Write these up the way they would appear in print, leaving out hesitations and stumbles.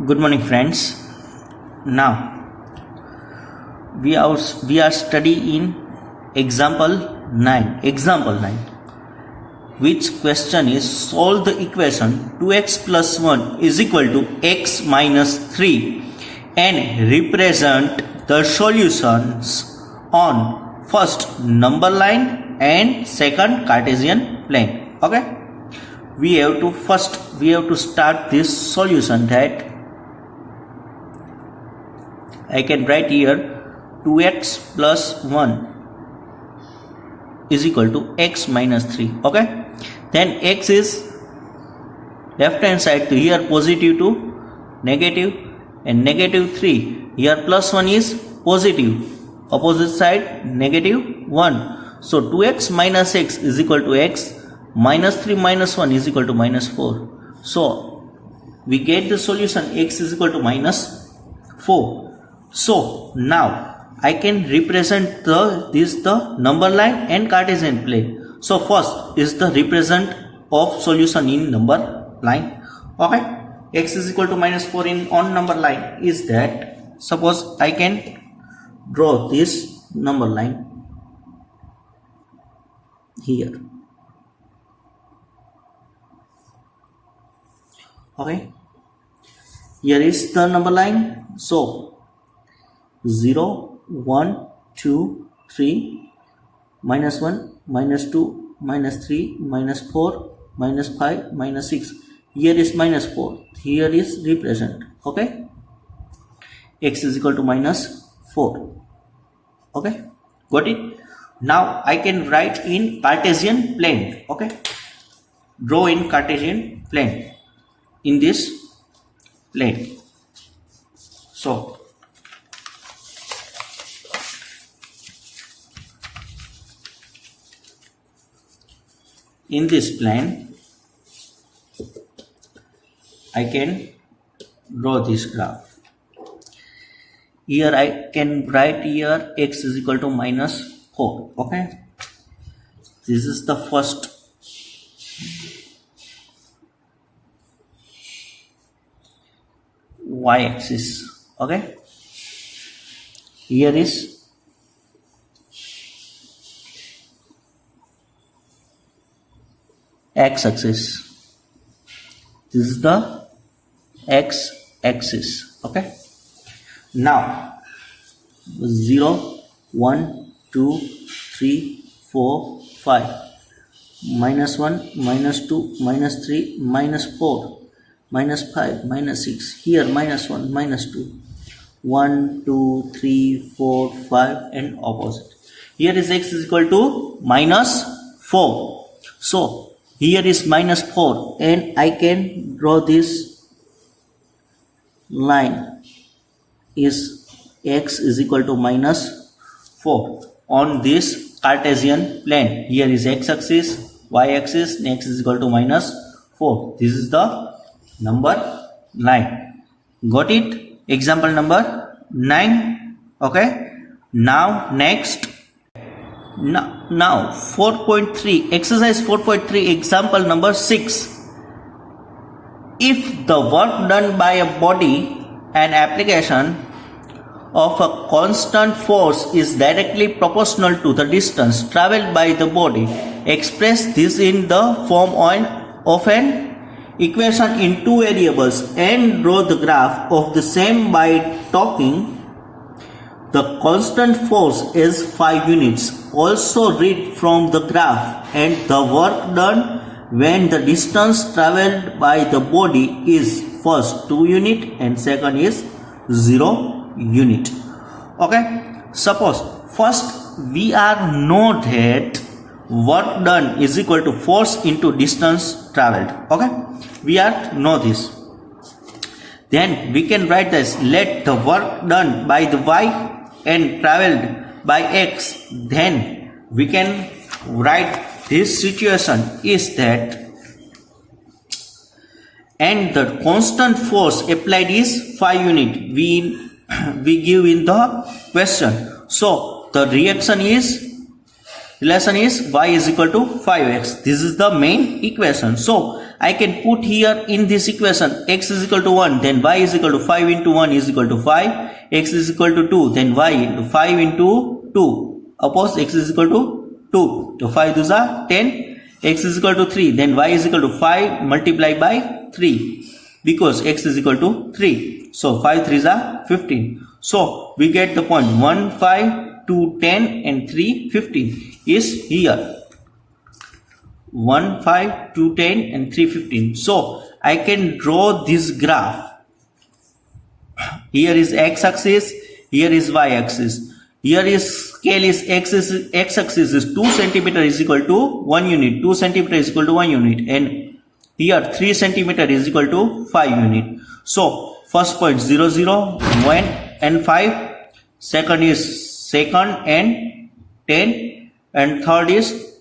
Good morning, friends. Now we are studying in example 9. Example 9. Which question is solve the equation 2x plus 1 is equal to x minus 3 and represent the solutions on first number line and second Cartesian plane. Okay, we have to start this solution. That I can write here 2x plus 1 is equal to x minus 3. Okay, then x is left hand side to here positive to negative, and negative 3 here plus 1 is positive, opposite side negative 1. So 2x minus x is equal to x, minus 3 minus 1 is equal to minus 4. So we get the solution x is equal to minus 4. So now I can represent the number line and Cartesian plane. So first is the represent of solution in number line. Okay, x is equal to minus 4 on number line is that, suppose I can draw this number line here. Okay, here is the number line. So 0, 1, 2, 3, minus 1, minus 2, minus 3, minus 4, minus 5, minus 6. Here is minus 4. Here is represent. Okay, x is equal to minus 4. Okay, got it? Now I can write in Cartesian plane. Okay, draw in Cartesian plane in this plane. So in this plane I can draw this graph. Here I can write here x is equal to minus 4. Okay, this is the first y-axis. Okay, here is x-axis. This is the x-axis. Okay, now 0, 1, 2, 3, 4, 5, minus 1, minus 2, minus 3, minus 4, minus 5, minus 6. Here minus 1, minus 2, 1, 2, 3, 4, 5, and opposite. Here is x is equal to minus 4. So here is minus 4 and I can draw this line is x is equal to minus 4 on this Cartesian plane. Here is x-axis, y-axis, and x is equal to minus 4. This is the number line. Got it? Example number 9. Okay, now next. Now 4.3, exercise 4.3, example number 6. If the work done by a body and application of a constant force is directly proportional to the distance traveled by the body, express this in the form of an equation in two variables and draw the graph of the same by talking. The constant force is 5 units. Also read from the graph and the work done when the distance traveled by the body is first 2 unit and second is 0 unit. Okay, suppose first we are know that work done is equal to force into distance traveled. Okay, we are know this. Then we can write this, let the work done by the y and traveled by x. Then we can write this situation is that, and the constant force applied is 5 unit. We give in the question. So the relation is y is equal to 5x. This is the main equation. So I can put here in this equation x is equal to 1, then y is equal to 5 into 1 is equal to 5, x is equal to 2, then y into 5 into 2, oppose x is equal to 2, so 5 those are 10, x is equal to 3, then y is equal to 5 multiplied by 3, because x is equal to 3, so 5 3s are 15, so we get the point 1 5 2 10 and 3 15 is here. 1 5 2 10 and 3 15. So I can draw this graph. Here is x axis, here is y axis. Here is scale is x axis is 2 centimeter is equal to 1 unit, 2 centimeter is equal to 1 unit, and here 3 centimeter is equal to 5 unit. So first point 0 0 1 and 5, second is second and 10, and third is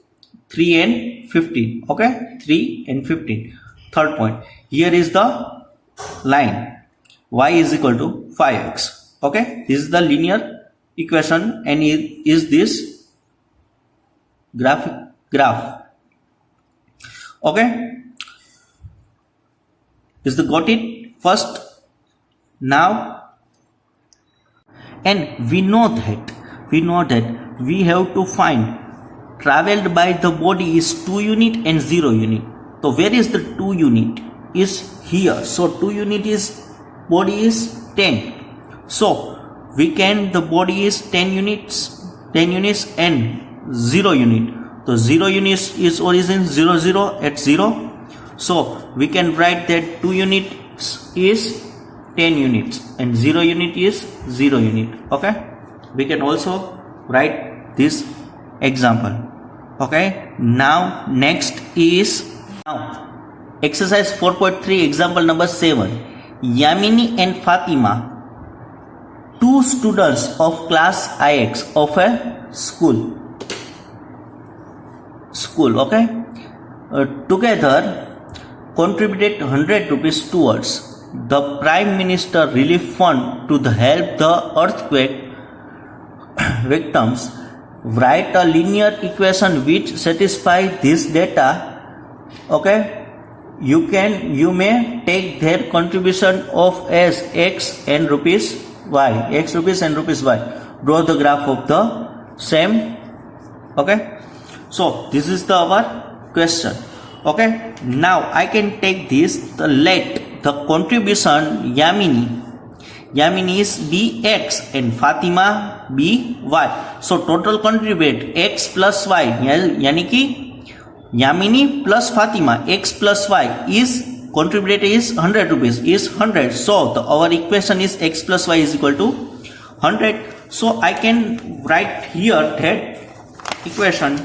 3 and 15. Okay, 3 and 15. Third point, here is the line y is equal to 5x. Okay, this is the linear equation and is this graph. Okay, is the got it first now? And we know that we have to find traveled by the body is 2 unit and 0 unit. So where is the 2 unit? Is here. So 2 unit is body is 10. So we can the body is 10 units and 0 unit. So 0 units is origin 0 0 at 0. So we can write that 2 units is 10 units and 0 unit is 0 unit. Okay, we can also write this example. Okay, now next is now exercise 4.3 example number 7. Yamini and Fatima, 2 students of class IX of a school, okay, together contributed 100 rupees towards the Prime Minister Relief Fund to help the earthquake victims. Write a linear equation which satisfy this data. Okay, you may take their contribution of as x and rupees y, x rupees and rupees y. Draw the graph of the same. Okay, so this is our question. Okay, now I can take this, let the contribution Yamini is bx and Fatima by. So total contribute x plus y, यानी कि Yamini plus Fatima x plus y is contributed is 100 rupees is 100. So our equation is x plus y is equal to 100. So I can write here that equation.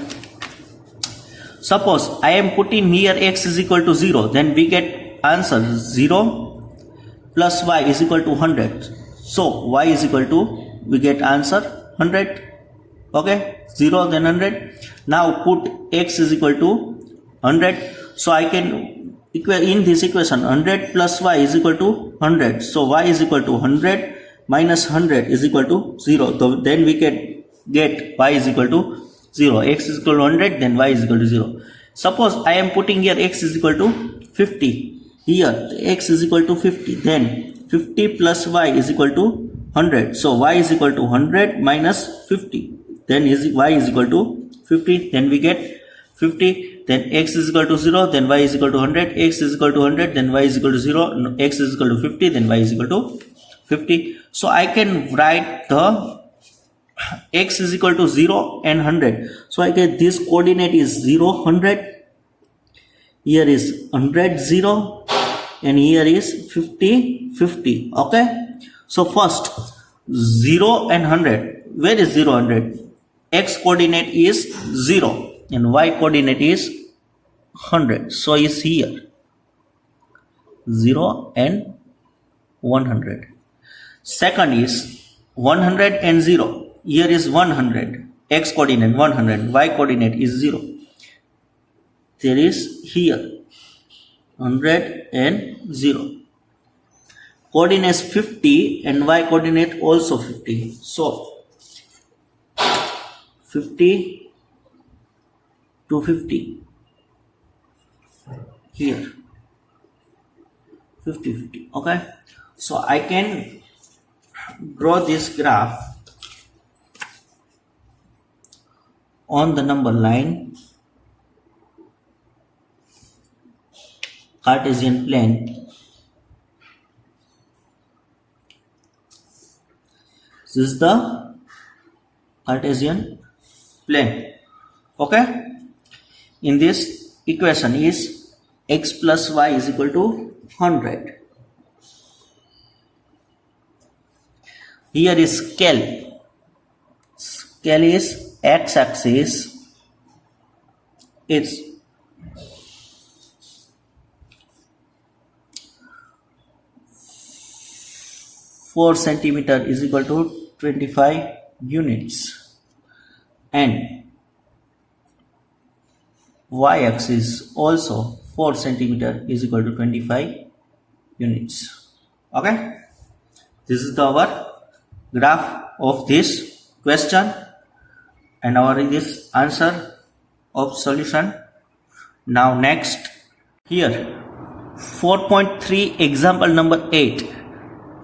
Suppose I am putting here x is equal to 0, then we get answer 0 plus y is equal to 100. So y is equal to, we get answer 100. Okay, 0 then 100. Now put x is equal to 100. So I can in this equation 100 plus y is equal to 100. So y is equal to 100 minus 100 is equal to 0. So then we can get y is equal to 0. X is equal to 100, then y is equal to 0. Suppose I am putting here x is equal to 50. Here x is equal to 50, then 50 plus y is equal to 100. So y is equal to 100 minus 50. Then y is equal to 50. Then we get 50. Then x is equal to 0. Then y is equal to 100. X is equal to 100. Then y is equal to 0. X is equal to 50. Then y is equal to 50. So I can write the x is equal to 0 and 100. So I get this coordinate is 0 100. Here is 100 0. And here is 50 50. Okay, so first 0 and 100. Where is 0 100? X coordinate is 0 and y coordinate is 100. So is here 0 and 100. Second is 100 and 0. Here is 100. X coordinate 100. Y coordinate is 0. There is here 100 and 0. Coordinates 50 and y coordinate also 50. So 50 to 50 here. 50-50. Okay, so I can draw this graph on the number line, Cartesian plane. This is the Cartesian plane. Okay, in this equation is x plus y is equal to 100. Here is scale. Scale is x-axis is 4 centimeter is equal to 25 units, and y-axis also 4 centimeter is equal to 25 units. Okay, this is our graph of this question and our this answer of solution. Now next, here 4.3 example number 8.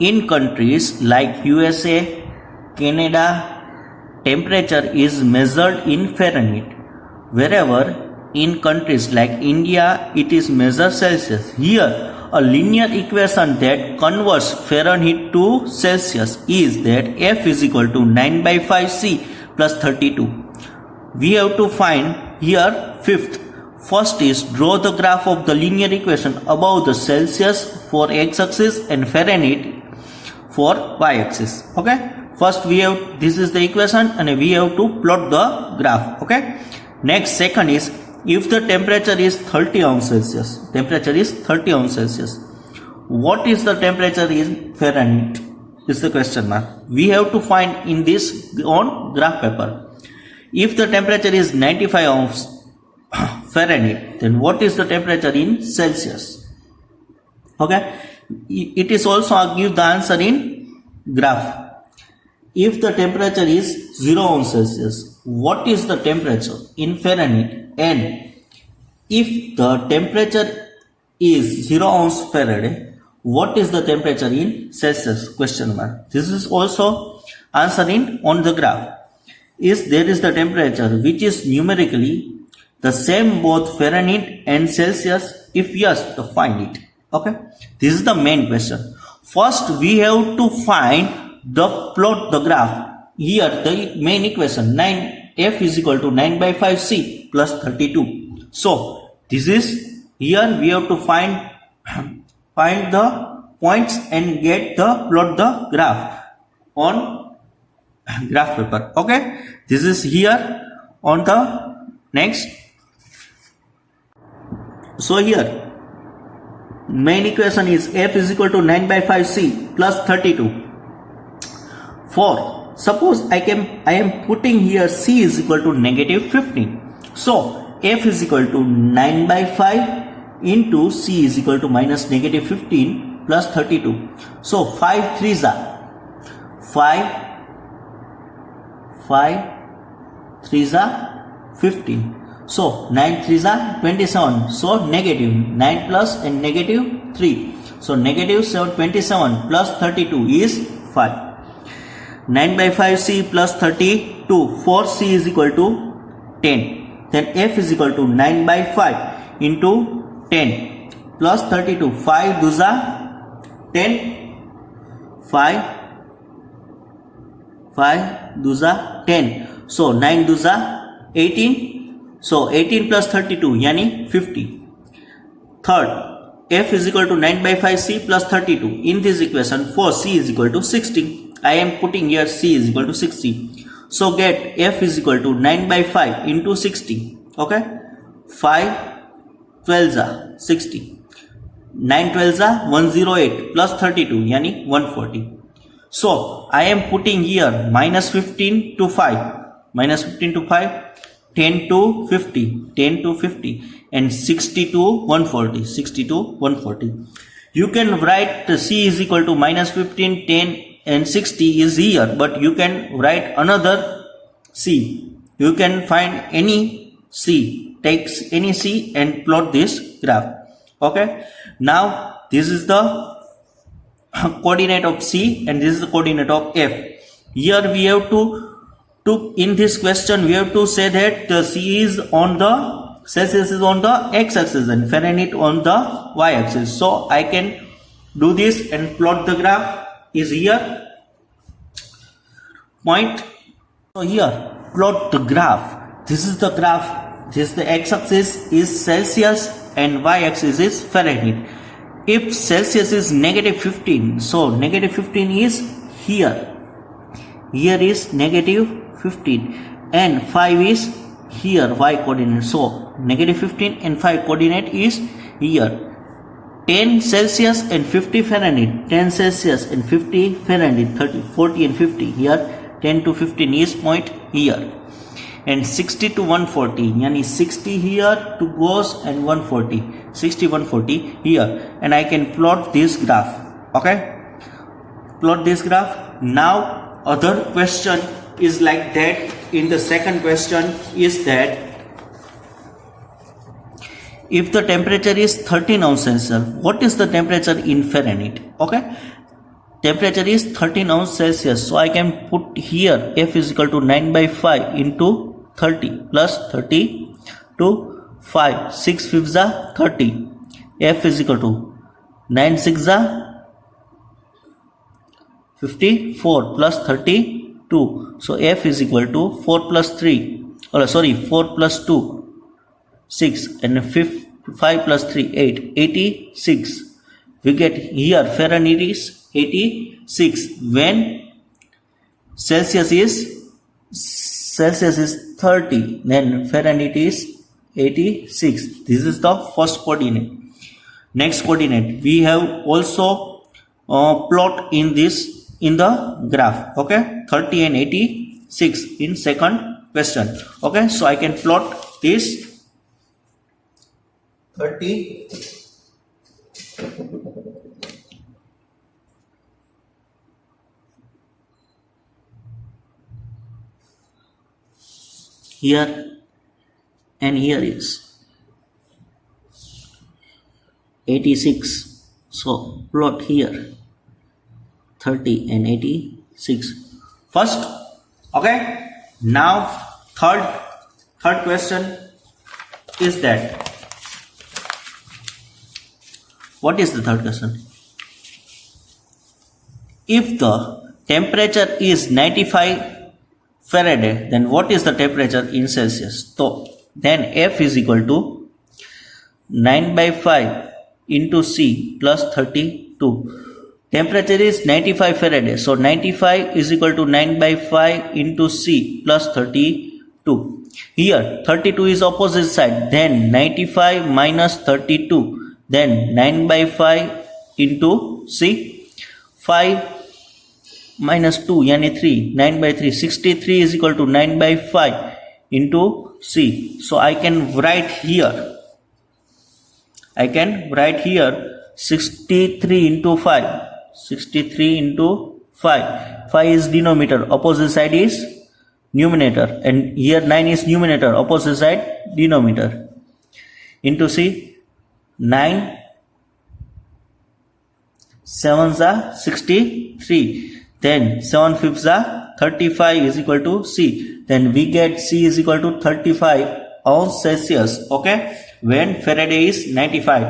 In countries like USA, Canada, temperature is measured in Fahrenheit, wherever in countries like India it is measured Celsius. Here a linear equation that converts Fahrenheit to Celsius is that F is equal to 9 by 5 C plus 32. We have to find here fifth. First is draw the graph of the linear equation above the Celsius for x-axis and Fahrenheit for y-axis. Okay, first we have, this is the equation and we have to plot the graph. Okay, next, second is if the temperature is 30 ounce Celsius, what is the temperature in Fahrenheit is the question mark. We have to find in this on graph paper. If the temperature is 95 ounce Fahrenheit, then what is the temperature in Celsius? Okay, it is also give the answer in graph. If the temperature is 0 ounce Celsius, what is the temperature in Fahrenheit? And if the temperature is 0 ounce Fahrenheit, what is the temperature in Celsius? Question mark. This is also answer in on the graph. Is there is the temperature which is numerically the same both Fahrenheit and Celsius? If yes, to find it. Okay, this is the main question. First we have to find the plot the graph. Here the main equation 9F is equal to 9 by 5 C plus 32. So this is, here we have to find the points and get the plot the graph on graph paper. Okay, this is here on the next. So here main equation is F is equal to 9 by 5 C plus 32. For suppose I am putting here C is equal to negative 15. So F is equal to 9 by 5 into C is equal to minus negative 15 plus 32. So 5 3s are 5 3s are 15. So 9 3s are 27. So negative 9 plus and negative 3. So negative 27 plus 32 is 5. 9 by 5 C plus 32. For C is equal to 10. Then F is equal to 9 by 5 into 10 plus 32. 5 2s are 10. 5 2s are 10. So 9 2s are 18. So 18 plus 32 yani 50. Third, F is equal to 9 by 5 C plus 32. In this equation for C is equal to 60. I am putting here C is equal to 60. So get F is equal to 9 by 5 into 60. Okay, 5 12s are 60. 9 12s are 108 plus 32 yani 140. So I am putting here minus 15 to 5. Minus 15 to 5. 10 to 50 and 60 to 140. You can write C is equal to minus 15, 10 and 60 is here, but you can write another C. You can find any C, take any C and plot this graph. Okay, now this is the coordinate of C and this is the coordinate of F. Here we have to in this question we have to say that the C is on the Celsius is on the x-axis and Fahrenheit on the y-axis. So I can do this and plot the graph is here. Point. So here plot the graph. This is the graph. This is the x-axis is Celsius and y-axis is Fahrenheit. If Celsius is -15, so -15 is here. Here is -15 and 5 is here y coordinate. So -15 and 5 coordinate is here. 10 Celsius and 50 Fahrenheit. 10 Celsius and 50 Fahrenheit. 30, 40 and 50. Here 10 to 15 is point here. And 60 to 140. Yani 60 here to goes and 140. 60, 140 here. And I can plot this graph. Okay. Plot this graph. Now other question is like that. In the second question is that if the temperature is 13 ounce Celsius, what is the temperature in Fahrenheit? Okay, temperature is 13 ounce Celsius, so I can put here F is equal to 9/5 into 30 plus 30 to 5, 6 fifths are 30. F is equal to 9 6 are 54 plus 32. So F is equal to 4 plus 3, or sorry, 4 plus 2, 6, and 5 plus 3, 8, 86. We get here Fahrenheit is 86 when Celsius is 30, then Fahrenheit is 86. This is the first coordinate. Next coordinate we have also plot in the graph. Okay, 30 and 86 in second question. Okay, so I can plot this 30 here and here is 86. So plot here 30 and 86 first. Okay, now third question is that what is the third question? If the temperature is 95 Faraday, then what is the temperature in Celsius? So then F is equal to 9/5 into C plus 32. Temperature is 95 Faraday. So 95 is equal to 9/5 into C plus 32. Here 32 is opposite side. Then 95 minus 32. Then 9/5 into C. 5 minus 2 yani 3. 9/3. 63 is equal to 9/5 into C. So I can write here. 63 into 5. 63 into 5. 5 is denominator, opposite side is numerator, and here 9 is numerator, opposite side denominator, into C. 9 7s are 63, then 7 fifths are 35 is equal to C. Then we get C is equal to 35 ounce Celsius. Okay, when Faraday is 95.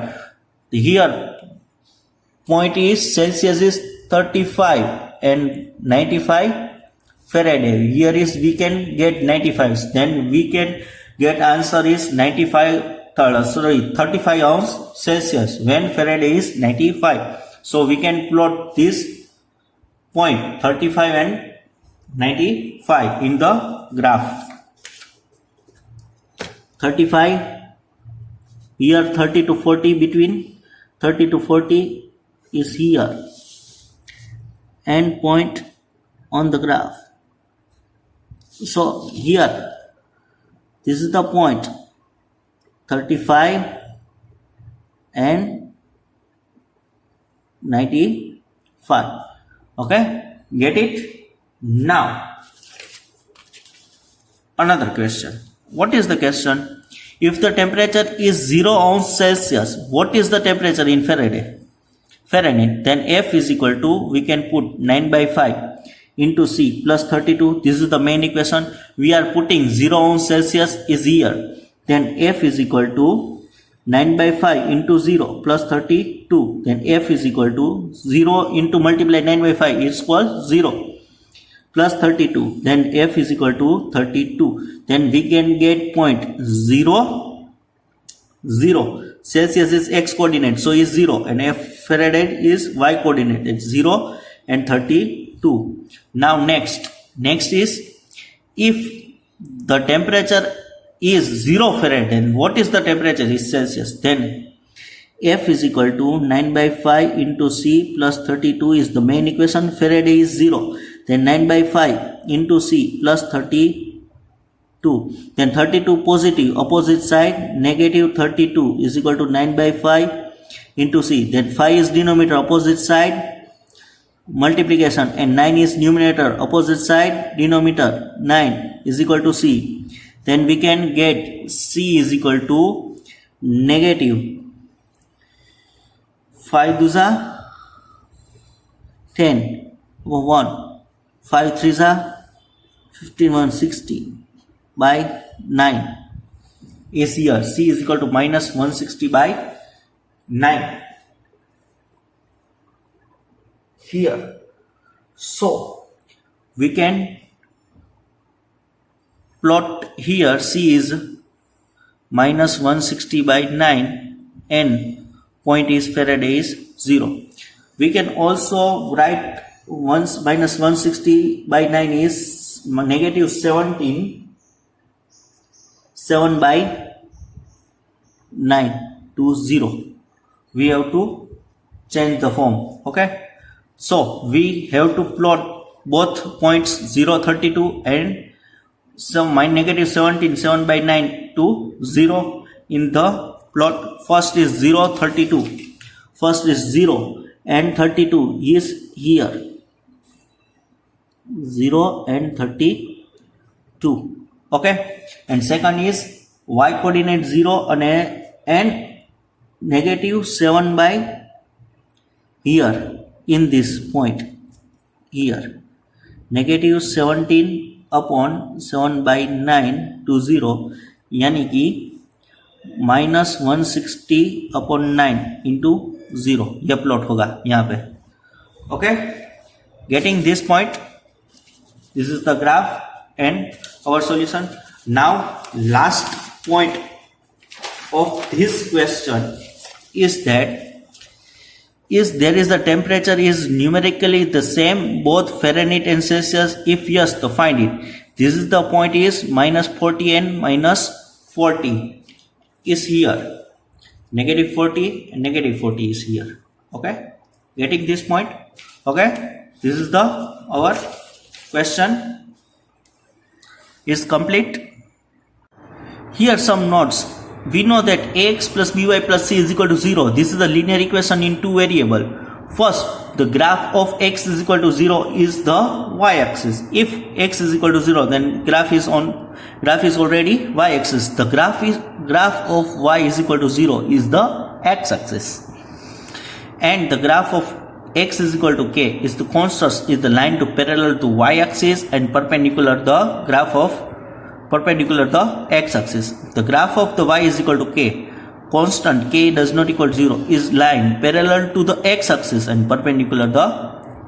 Here point is Celsius is 35 and 95 Faraday. Here is we can get 95. Then we can get answer is 35 ounce Celsius when Faraday is 95. So we can plot this point 35 and 95 in the graph. 35 here, 30 to 40, between 30 to 40 is here, end point on the graph. So here this is the point 35 and 95. Okay, get it? Now another question. What is the question? If the temperature is 0 ounce Celsius, what is the temperature in Faraday? Fahrenheit. Then F is equal to, we can put 9 by 5 into C plus 32. This is the main equation. We are putting 0 on Celsius is here. Then F is equal to 9 by 5 into 0 plus 32. Then F is equal to 0 into multiply 9 by 5 is equal 0 plus 32. Then F is equal to 32. Then we can get point 0, 0. Celsius is x coordinate, so is 0, and F Fahrenheit is y coordinate. It's 0 and 32. Now next is, if the temperature is 0 Fahrenheit, then what is the temperature is Celsius? Then F is equal to 9 by 5 into C plus 32 is the main equation. Fahrenheit is 0. Then 9 by 5 into C plus 32. Then 32 positive, opposite side, negative 32 is equal to 9 by 5 into C. Then 5 is denominator, opposite side, multiplication, and 9 is numerator, opposite side, denominator, 9 is equal to C. Then we can get C is equal to negative 5 2 10 over 1, 5 3 15 1 60 by 9 is here. C is equal to minus 160 by 9 here. So we can plot here. C is minus 160 by 9 and point is Faraday is 0. We can also write minus 160 by 9 is negative 17, 7 by 9 to 0. We have to change the form. Okay. So we have to plot both points 0, 32 and negative 17, 7 by 9 to 0 in the plot. First is 0, 32. First is 0 and 32 is here. 0 and 32. Okay. And second is y coordinate 0 and negative 7 by here in this point here. Negative 17 upon 7 by 9 to 0 यानी कि minus 160 upon 9 into 0 यह plot होगा यहाँ पे. Okay, getting this point. This is the graph and our solution. Now last point of this question is that there is the temperature is numerically the same both Fahrenheit and Celsius. If yes, to find it. This is the point is minus 40 and minus 40 is here. Negative 40 and negative 40 is here. Okay, getting this point. Okay, this is the our question is complete. Here some notes. We know that ax plus by plus c is equal to 0. This is the linear equation in two variable. First, the graph of x is equal to 0 is the y-axis. If x is equal to 0, then graph is already y-axis. The graph of y is equal to 0 is the x-axis. And the graph of x is equal to k is the constant, is the line to parallel to y-axis and perpendicular the graph of perpendicular the x-axis. The graph of the y is equal to k. Constant k does not equal 0 is line parallel to the x-axis and perpendicular the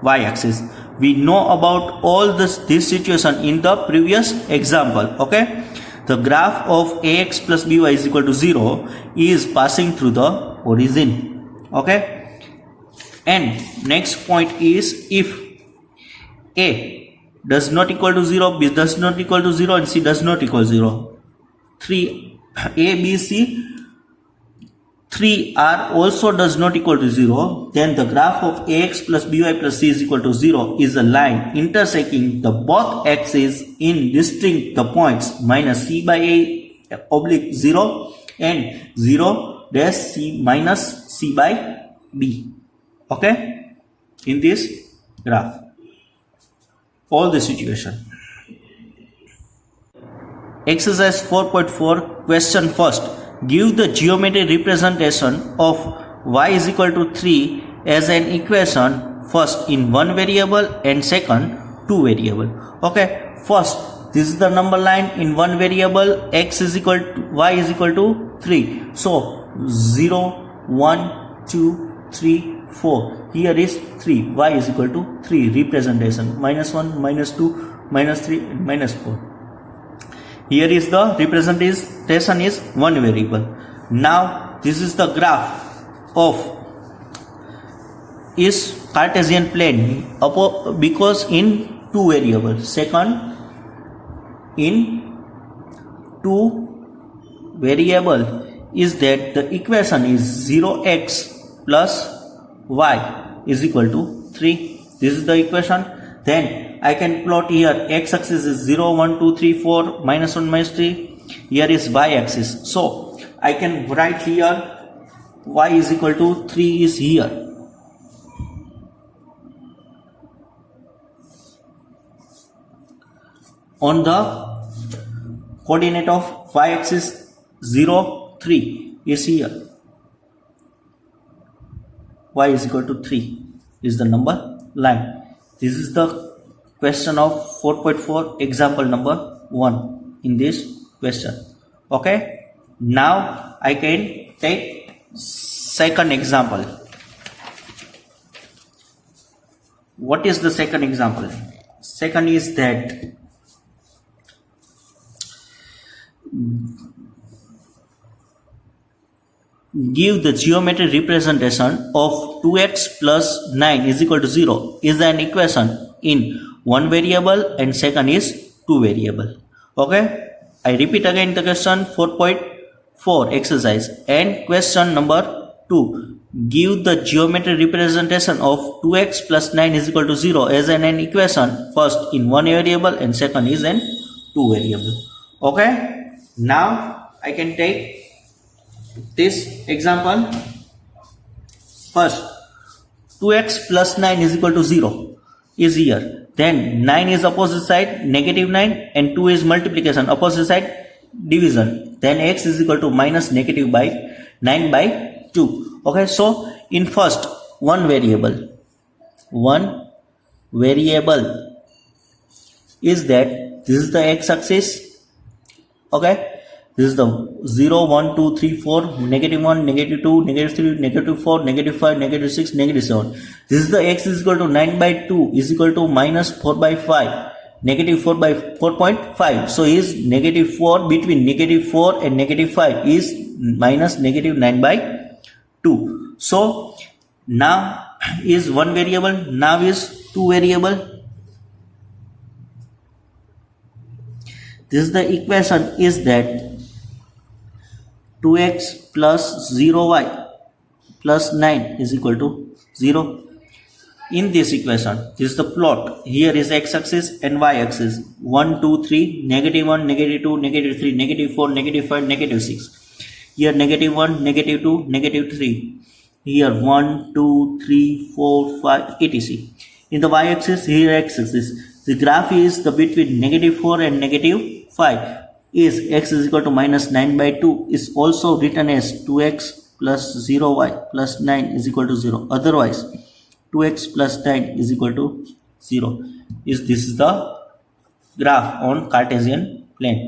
y-axis. We know about all this situation in the previous example. Okay, the graph of ax plus by is equal to 0 is passing through the origin. Okay, and next point is if a does not equal to 0, b does not equal to 0 and c does not equal 0. 3 a, b, c, 3 r also does not equal to 0. Then the graph of ax plus by plus c is equal to 0 is a line intersecting the both axes in distinct the points minus c by a oblique 0 and 0 dash c minus c by b. Okay, in this graph. All the situation. Exercise 4.4 question first. Give the geometry representation of y is equal to 3 as an equation first in one variable and second two variable. Okay, first this is the number line in one variable, x is equal to y is equal to 3. So 0 1 2 3 4, here is 3, y is equal to 3 representation, -1 -2 -3 and -4. Here is the representation is one variable. Now this is the graph of is Cartesian plane because in two variables. Second, in two variable is that the equation is 0x plus y is equal to 3. This is the equation. Then I can plot here x axis is 0 1 2 3 4 -1 -3. Here is y axis. So I can write here y is equal to 3 is here. On the coordinate of y axis 0 3 is here. Y is equal to 3 is the number line. This is the question of 4.4 example number 1 in this question. Okay, now I can take second example. What is the second example? Second is that give the geometric representation of 2x plus 9 is equal to 0 is an equation in one variable and second is two variable. Okay, I repeat again the question 4.4 exercise and question number 2. Give the geometric representation of 2x plus 9 is equal to 0 as an equation first in one variable and second is in two variable. Okay, now I can take this example. First, 2x plus 9 is equal to 0 is here. Then 9 is opposite side -9 and 2 is multiplication, opposite side division. Then x is equal to minus negative by 9 by 2. Okay, so in first one variable is that this is the x axis. Okay, this is the 0 1 2 3 4 -1 -2 -3 -4 -5 -6 -7. This is the x is equal to 9 by 2 is equal to minus 4 by 5 -4 by 4.5. So is -4 between -4 and -5 is minus -9 by 2. So now is one variable, now is two variable. This is the equation is that 2x plus 0y plus 9 is equal to 0. In this equation, this is the plot. Here is x axis and y axis. 1, 2, 3, -1, -2, -3, -4, -5, -6. Here -1, -2, -3. Here 1, 2, 3, 4, 5, etc. In the y axis, here x axis. The graph is the between -4 and -5. Is x is equal to minus 9 by 2 is also written as 2x plus 0y plus 9 is equal to 0. Otherwise 2x plus 9 is equal to 0. This is the graph on Cartesian plane.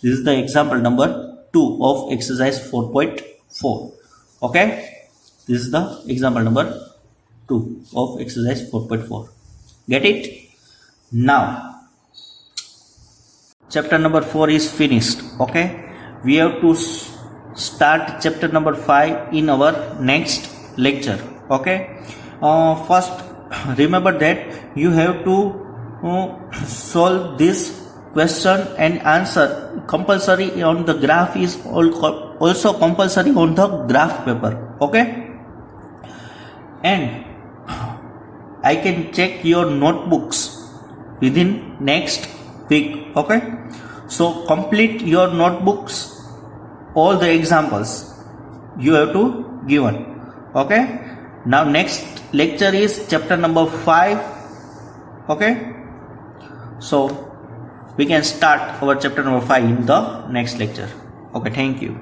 This is the example number 2 of exercise 4.4. Okay, this is the example number 2 of exercise 4.4. Get it? Now chapter number 4 is finished. Okay, we have to start chapter number 5 in our next lecture. Okay, first remember that you have to solve this question and answer compulsory on the graph is also compulsory on the graph paper. Okay, and I can check your notebooks within next week. Okay, so complete your notebooks, all the examples you have to given. Okay, now next lecture is chapter number 5. Okay, so we can start our chapter number 5 in the next lecture. Okay, thank you.